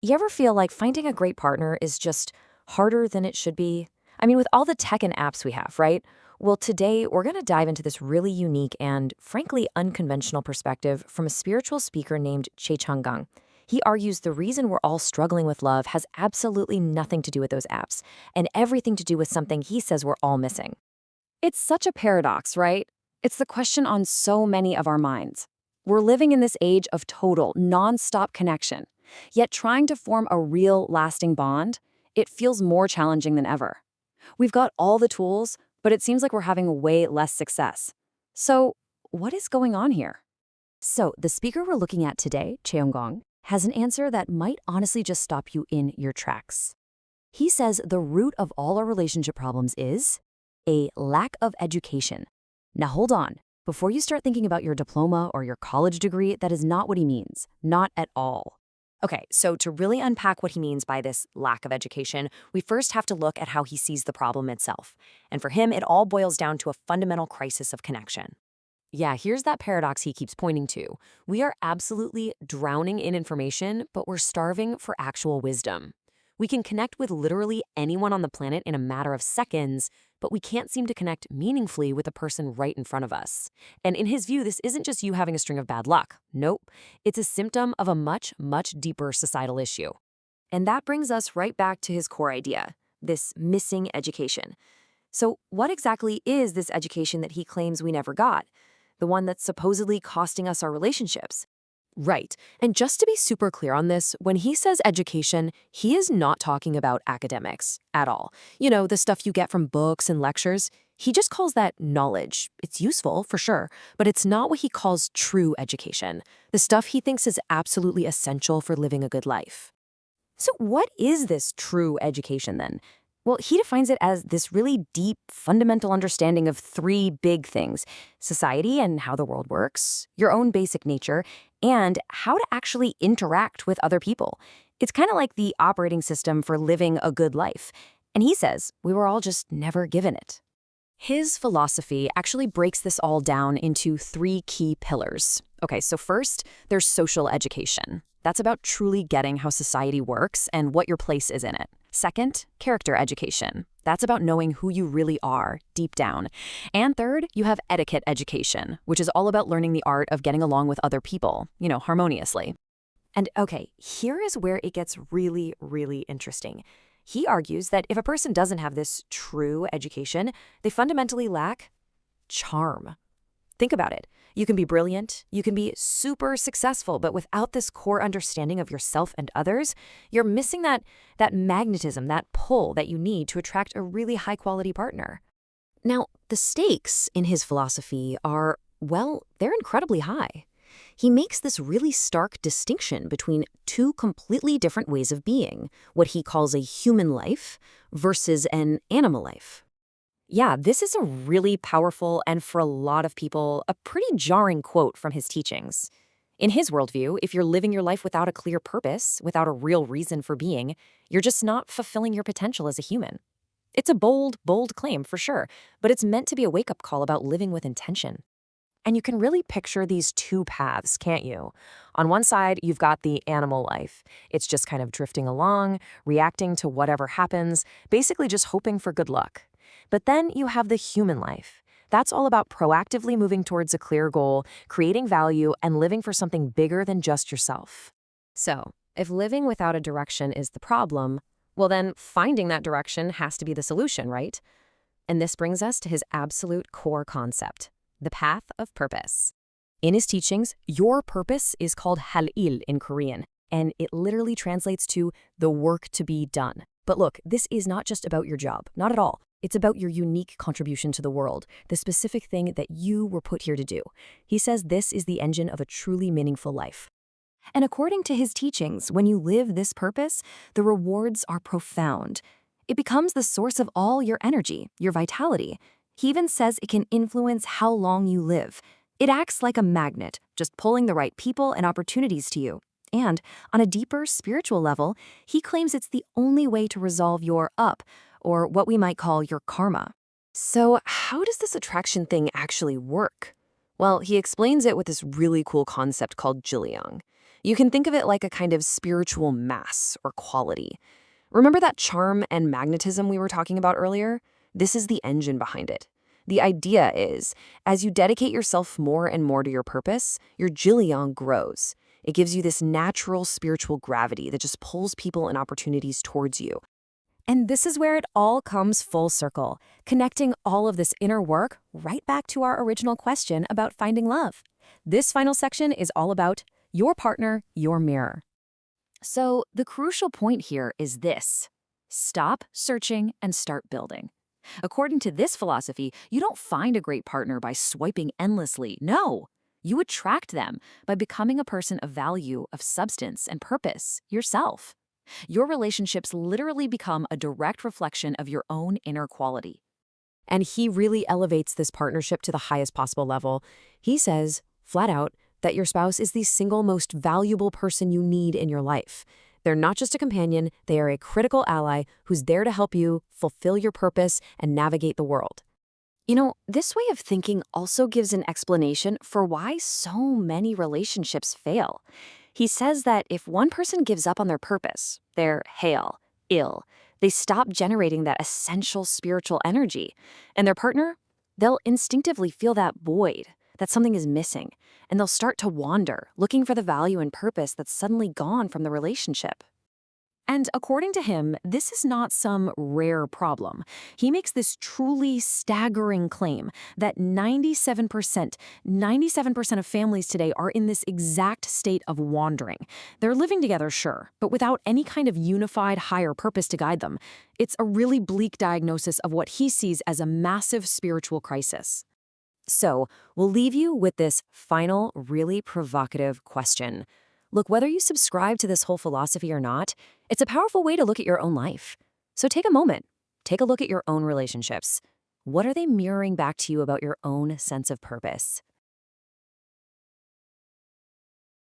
You ever feel like finding a great partner is just harder than it should be? I mean, with all the tech and apps we have, right? Well, today we're going to dive into this really unique and, frankly, unconventional perspective from a spiritual speaker named Che Changgang. He argues the reason we're all struggling with love has absolutely nothing to do with those apps and everything to do with something he says we're all missing. It's such a paradox, right? It's the question on so many of our minds. We're living in this age of total, nonstop connection. Yet trying to form a real, lasting bond, it feels more challenging than ever. We've got all the tools, but it seems like we're having way less success. So, what is going on here? So, the speaker we're looking at today, Cheong-gong, has an answer that might honestly just stop you in your tracks. He says the root of all our relationship problems is a lack of education. Now hold on. Before you start thinking about your diploma or your college degree, that is not what he means. Not at all. Okay, so to really unpack what he means by this lack of education, we first have to look at how he sees the problem itself. And for him, it all boils down to a fundamental crisis of connection. Yeah, here's that paradox he keeps pointing to. We are absolutely drowning in information, but we're starving for actual wisdom. We can connect with literally anyone on the planet in a matter of seconds, but we can't seem to connect meaningfully with the person right in front of us. And in his view, this isn't just you having a string of bad luck. Nope. It's a symptom of a much, much deeper societal issue. And that brings us right back to his core idea, this missing education. So what exactly is this education that he claims we never got? The one that's supposedly costing us our relationships? Right. And just to be super clear on this, when he says education, he is not talking about academics at all. You know, the stuff you get from books and lectures. He just calls that knowledge. It's useful, for sure, but it's not what he calls true education, the stuff he thinks is absolutely essential for living a good life. So what is this true education then? Well, he defines it as this really deep, fundamental understanding of three big things: society and how the world works, your own basic nature, and how to actually interact with other people. It's kind of like the operating system for living a good life. And he says we were all just never given it. His philosophy actually breaks this all down into three key pillars. Okay, so first, there's social education. That's about truly getting how society works and what your place is in it. Second, character education. That's about knowing who you really are, deep down. And third, you have etiquette education, which is all about learning the art of getting along with other people, harmoniously. And okay, here is where it gets really, really interesting. He argues that if a person doesn't have this true education, they fundamentally lack charm. Think about it. You can be brilliant, you can be super successful, but without this core understanding of yourself and others, you're missing that magnetism, that pull that you need to attract a really high-quality partner. Now, the stakes in his philosophy are, well, they're incredibly high. He makes this really stark distinction between two completely different ways of being, what he calls a human life versus an animal life. Yeah, this is a really powerful and, for a lot of people, a pretty jarring quote from his teachings. In his worldview, if you're living your life without a clear purpose, without a real reason for being, you're just not fulfilling your potential as a human. It's a bold, bold claim, for sure, but it's meant to be a wake-up call about living with intention. And you can really picture these two paths, can't you? On one side, you've got the animal life. It's just kind of drifting along, reacting to whatever happens, basically just hoping for good luck. But then you have the human life. That's all about proactively moving towards a clear goal, creating value, and living for something bigger than just yourself. So, if living without a direction is the problem, well then finding that direction has to be the solution, right? And this brings us to his absolute core concept, the path of purpose. In his teachings, your purpose is called halil in Korean, and it literally translates to the work to be done. But look, this is not just about your job, not at all. It's about your unique contribution to the world, the specific thing that you were put here to do. He says this is the engine of a truly meaningful life. And according to his teachings, when you live this purpose, the rewards are profound. It becomes the source of all your energy, your vitality. He even says it can influence how long you live. It acts like a magnet, just pulling the right people and opportunities to you. And on a deeper spiritual level, he claims it's the only way to resolve your up, or what we might call your karma. So how does this attraction thing actually work? Well, he explains it with this really cool concept called Jilyoung. You can think of it like a kind of spiritual mass or quality. Remember that charm and magnetism we were talking about earlier? This is the engine behind it. The idea is, as you dedicate yourself more and more to your purpose, your Jillion grows. It gives you this natural spiritual gravity that just pulls people and opportunities towards you. And this is where it all comes full circle, connecting all of this inner work right back to our original question about finding love. This final section is all about your partner, your mirror. So the crucial point here is this: stop searching and start building. According to this philosophy, you don't find a great partner by swiping endlessly. No, you attract them by becoming a person of value, of substance, and purpose, yourself. Your relationships literally become a direct reflection of your own inner quality. And he really elevates this partnership to the highest possible level. He says, flat out, that your spouse is the single most valuable person you need in your life. They're not just a companion, they are a critical ally who's there to help you fulfill your purpose and navigate the world. You know, this way of thinking also gives an explanation for why so many relationships fail. He says that if one person gives up on their purpose, they're hale, ill, they stop generating that essential spiritual energy. And their partner, they'll instinctively feel that void, that something is missing, and they'll start to wander, looking for the value and purpose that's suddenly gone from the relationship. And according to him, this is not some rare problem. He makes this truly staggering claim that 97% of families today are in this exact state of wandering. They're living together, sure, but without any kind of unified higher purpose to guide them. It's a really bleak diagnosis of what he sees as a massive spiritual crisis. So, we'll leave you with this final, really provocative question. Look, whether you subscribe to this whole philosophy or not, it's a powerful way to look at your own life. So take a moment. Take a look at your own relationships. What are they mirroring back to you about your own sense of purpose?